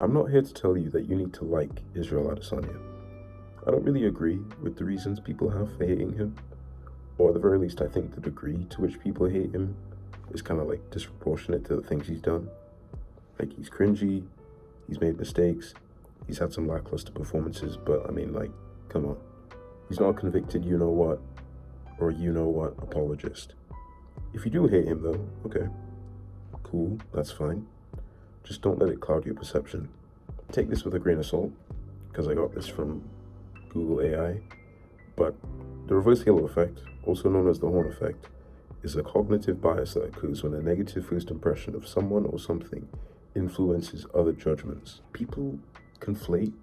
I'm not here to tell you that you need to like Israel Adesanya. I don't really agree with the reasons people have for hating him, or at the very least, I think the degree to which people hate him is kind of like disproportionate to the things he's done. Like, he's cringy, he's made mistakes, he's had some lackluster performances, but I mean, like, come on. He's not a convicted you know what, or you know what apologist. If you do hate him, though, okay, cool, that's fine. Just don't let it cloud your perception. Take this with a grain of salt, because I got this from Google AI. But the reverse halo effect, also known as the horn effect, is a cognitive bias that occurs when a negative first impression of someone or something influences other judgments. People conflate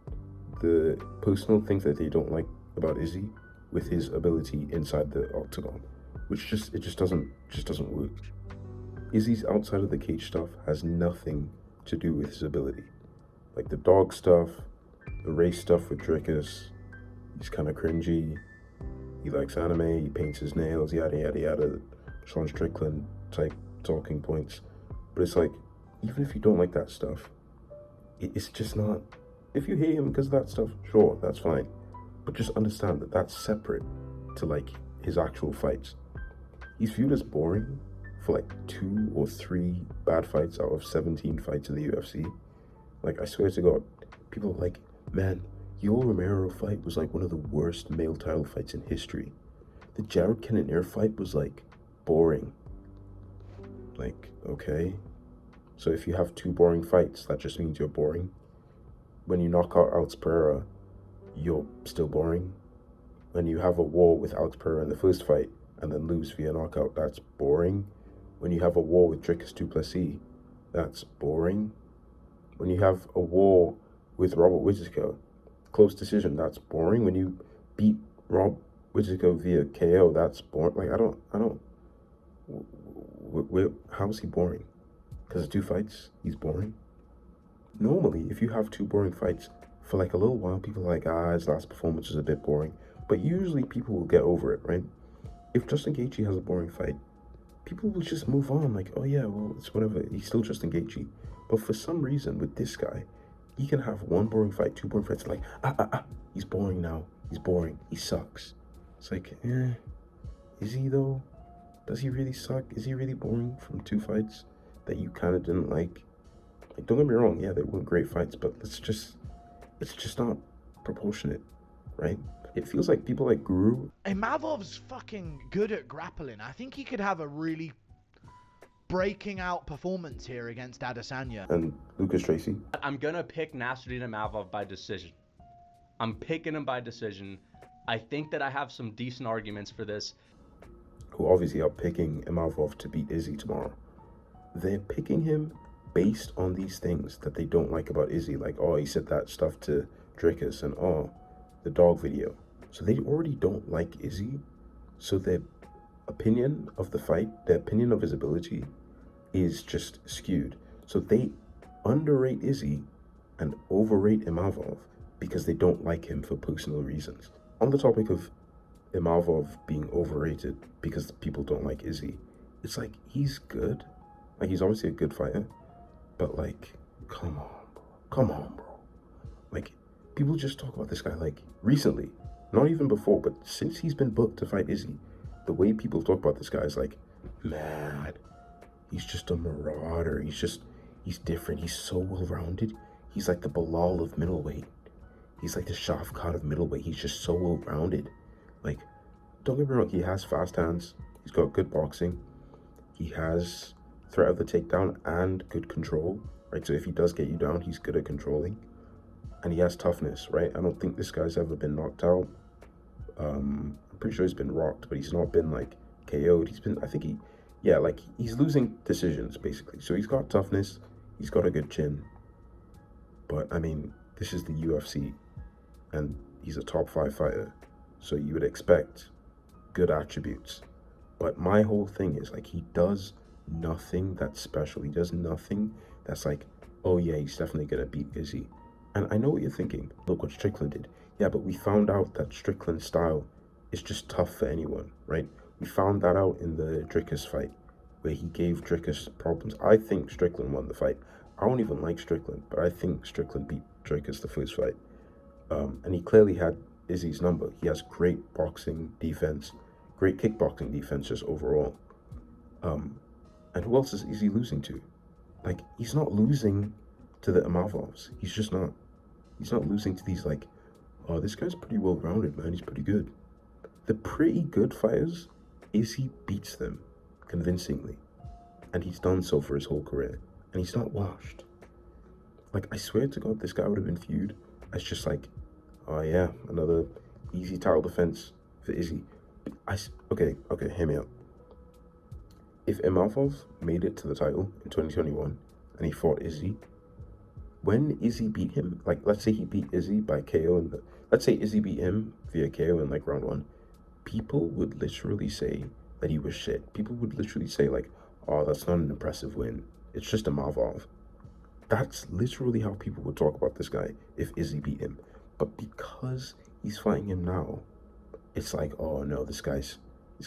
the personal things that they don't like about Izzy with his ability inside the octagon, which just doesn't work. Izzy's outside of the cage stuff has nothing to do with his ability. Like the dog stuff, the race stuff with Drickus, he's kind of cringy. He likes anime, he paints his nails, yada yada yada. Sean Strickland type talking points. But it's like, even if you don't like that stuff, it's just not. If you hate him because of that stuff, sure, that's fine. But just understand that that's separate to like his actual fights. He's viewed as boring for like 2 or 3 bad fights out of 17 fights in the UFC. Like, I swear to God, people are like, man, Yoel Romero fight was like one of the worst male title fights in history. The Jared Cannonier fight was like boring. Like, okay. So if you have 2 boring fights, that just means you're boring. When you knock out Alex Pereira, you're still boring. When you have a war with Alex Pereira in the first fight and then lose via knockout, that's boring. When you have a war with Dricus du Plessis, that's boring. When you have a war with Robert Whittaker, close decision, that's boring. When you beat Rob Whittaker via KO, that's boring. Like, I don't, how is he boring? Because of 2 fights, he's boring? Normally, if you have 2 boring fights, for like a little while, people are like, his last performance was a bit boring. But usually people will get over it, right? If Justin Gaethje has a boring fight, people will just move on, like, oh yeah, well, it's whatever, he's still Justin Gaethje. But for some reason, with this guy, he can have 1 boring fight, 2 boring fights, like, he's boring now, he's boring, he sucks. It's like, is he though? Does he really suck? Is he really boring from 2 fights that you kind of didn't like? Like, don't get me wrong, yeah, they weren't great fights, but it's just not proportionate, right? It feels like people like Guru. Imavov's fucking good at grappling. I think he could have a really breaking out performance here against Adesanya. And Lucas Tracy. I'm gonna pick Nassourdine Imavov by decision. I'm picking him by decision. I think that I have some decent arguments for this. Who obviously are picking Imavov to beat Izzy tomorrow. They're picking him based on these things that they don't like about Izzy. Like, oh, he said that stuff to Drickus, and oh, the dog video. So they already don't like Izzy. So their opinion of the fight, their opinion of his ability is just skewed. So they underrate Izzy and overrate Imavov because they don't like him for personal reasons. On the topic of Imavov being overrated because people don't like Izzy, it's like, he's good. Like, he's obviously a good fighter, but like, come on, bro. Like, people just talk about this guy like recently, not even before, but since he's been booked to fight Izzy, the way people talk about this guy is like, man, he's just a marauder. He's different. He's so well-rounded. He's like the Bilal of middleweight. He's like the Shafkat of middleweight. He's just so well-rounded. Like, don't get me wrong, he has fast hands. He's got good boxing. He has threat of the takedown and good control, right? So if he does get you down, he's good at controlling. And he has toughness, right? I don't think this guy's ever been knocked out. I'm pretty sure he's been rocked, but he's not been like KO'd. He's losing decisions basically. So he's got toughness, he's got a good chin. But I mean, this is the UFC, and he's a top 5 fighter. So you would expect good attributes. But my whole thing is like, he does nothing that's special. He does nothing that's like, oh yeah, he's definitely gonna beat Izzy. And I know what you're thinking. Look what Strickland did. Yeah, but we found out that Strickland's style is just tough for anyone, right? We found that out in the Drickus fight, where he gave Drickus problems. I think Strickland won the fight. I don't even like Strickland, but I think Strickland beat Dricus the first fight. And he clearly had Izzy's number. He has great boxing defense, great kickboxing defense just overall. And who else is Izzy losing to? Like, he's not losing to the Imavovs. He's just not. He's not losing to these, like, oh, this guy's pretty well-rounded, man. He's pretty good. The pretty good fighters, Izzy beats them convincingly. And he's done so for his whole career. And he's not washed. Like, I swear to God, this guy would have been viewed as just like, oh yeah, another easy title defense for Izzy. Okay, hear me out. If Imavov made it to the title in 2021 and he fought Izzy, when Izzy beat him, like, let's say he beat Izzy by KO, let's say Izzy beat him via KO in like round 1, people would literally say that he was shit. People would literally say like, oh, that's not an impressive win. It's just Imavov. That's literally how people would talk about this guy if Izzy beat him. But because he's fighting him now, it's like, oh no, this guy's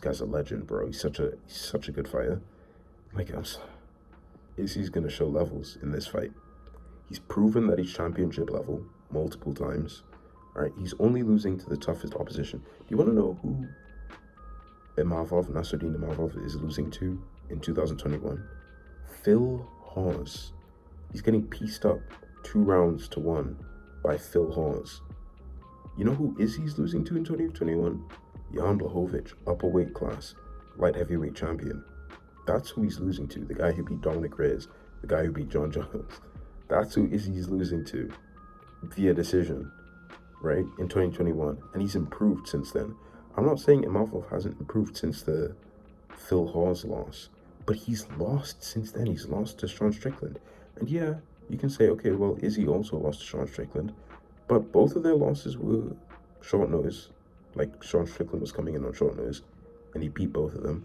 a legend, bro. He's such a good fighter. Like, Izzy's gonna show levels in this fight. He's proven that he's championship level multiple times. All right, he's only losing to the toughest opposition. Do you want to know who Nassourdine Imavov is losing to in 2021? Phil Hawes. He's getting pieced up 2 rounds to 1 by Phil Hawes. You know who Izzy's losing to in 2021? Jan Blachowicz, upper weight class, light heavyweight champion. That's who he's losing to. The guy who beat Dominic Reyes, the guy who beat John Jones. That's who Izzy's losing to via decision, right, in 2021. And he's improved since then. I'm not saying Imavov hasn't improved since the Phil Hawes loss, but he's lost since then. He's lost to Sean Strickland. And yeah, you can say, okay, well, Izzy also lost to Sean Strickland, but both of their losses were short notice. Like, Sean Strickland was coming in on short notice, and he beat both of them.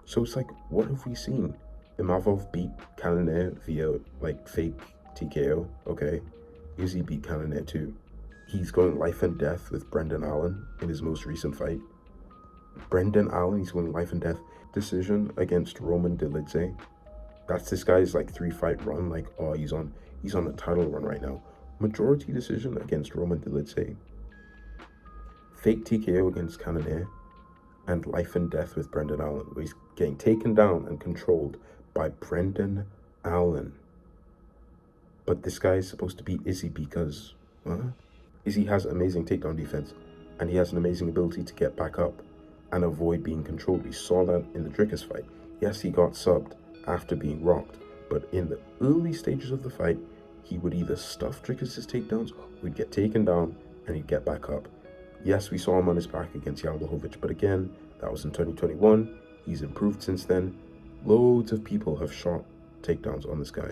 So it's like, what have we seen? Imavov beat Cannonier via, like, fake TKO, okay? Izzy beat Cannonier too. He's going life and death with Brendan Allen in his most recent fight. Brendan Allen, he's going life and death decision against Roman Dolidze. That's this guy's, like, 3-fight run. Like, oh, he's on a title run right now. Majority decision against Roman Dolidze. Fake TKO against Cannonier. And life and death with Brendan Allen, where he's getting taken down and controlled by Brendan Allen. But this guy is supposed to beat Izzy because, Izzy has amazing takedown defense, and he has an amazing ability to get back up and avoid being controlled. We saw that in the Dricus fight. Yes, he got subbed after being rocked, but in the early stages of the fight, he would either stuff Dricus' takedowns, or he'd get taken down, and he'd get back up. Yes, we saw him on his back against Jan Blachowicz, but again, that was in 2021. He's improved since then. Loads of people have shot takedowns on this guy,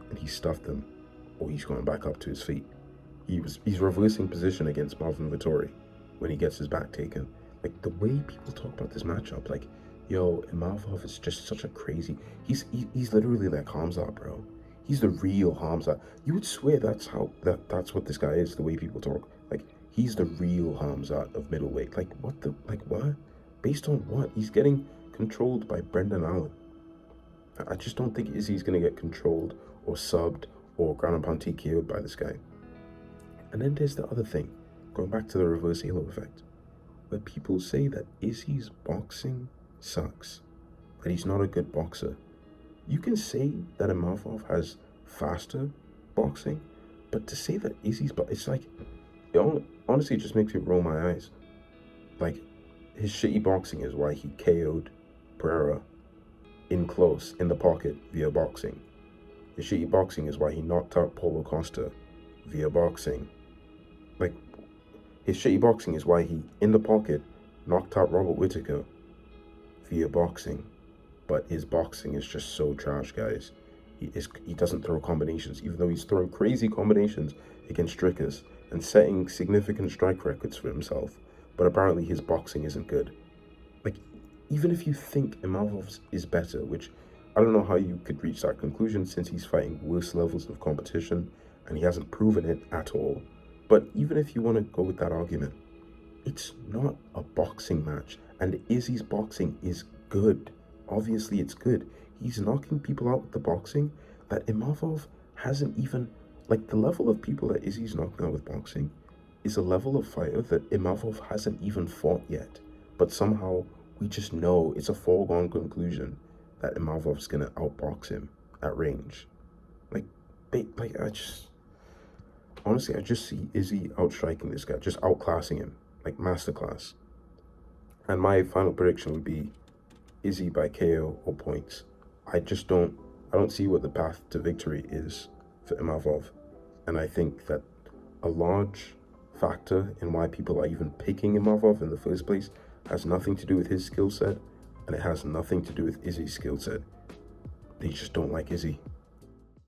and he stuffed them, or he's going back up to his feet. He's reversing position against Marvin Vettori when he gets his back taken. Like, the way people talk about this matchup, like, yo, Imavov is just such a crazy... He's literally like Hamzat, bro. He's the real Hamzat. You would swear that's what this guy is, the way people talk. Like, he's the real Hamzat of middleweight. Like, what? Based on what? He's getting controlled by Brendan Allen. I just don't think Izzy's going to get controlled or subbed or ground and pound TKO'd by this guy. And then there's the other thing, going back to the reverse halo effect, where people say that Izzy's boxing sucks, that he's not a good boxer. You can say that Imavov has faster boxing, but to say that Izzy's, it's like, honestly, it just makes me roll my eyes. Like, his shitty boxing is why he KO'd Pereira in close, in the pocket, via boxing. His shitty boxing is why he knocked out Paulo Costa via boxing. Like, his shitty boxing is why he, in the pocket, knocked out Robert Whittaker via boxing. But his boxing is just so trash, guys. He doesn't throw combinations, even though he's throwing crazy combinations against Dricus and setting significant strike records for himself. But apparently his boxing isn't good. Like, even if you think Imavov's is better, which I don't know how you could reach that conclusion since he's fighting worse levels of competition and he hasn't proven it at all. But even if you want to go with that argument, it's not a boxing match, and Izzy's boxing is good. Obviously it's good. He's knocking people out with the boxing that Imavov hasn't even, like, the level of people that Izzy's knocking out with boxing is a level of fighter that Imavov hasn't even fought yet. But somehow we just know it's a foregone conclusion that Imavov's gonna outbox him at range. Honestly, I just see Izzy outstriking this guy, just outclassing him, like masterclass. And my final prediction would be Izzy by KO or points. I don't see what the path to victory is for Imavov. And I think that a large factor in why people are even picking Imavov in the first place has nothing to do with his skill set, and it has nothing to do with Izzy's skill set. They just don't like Izzy.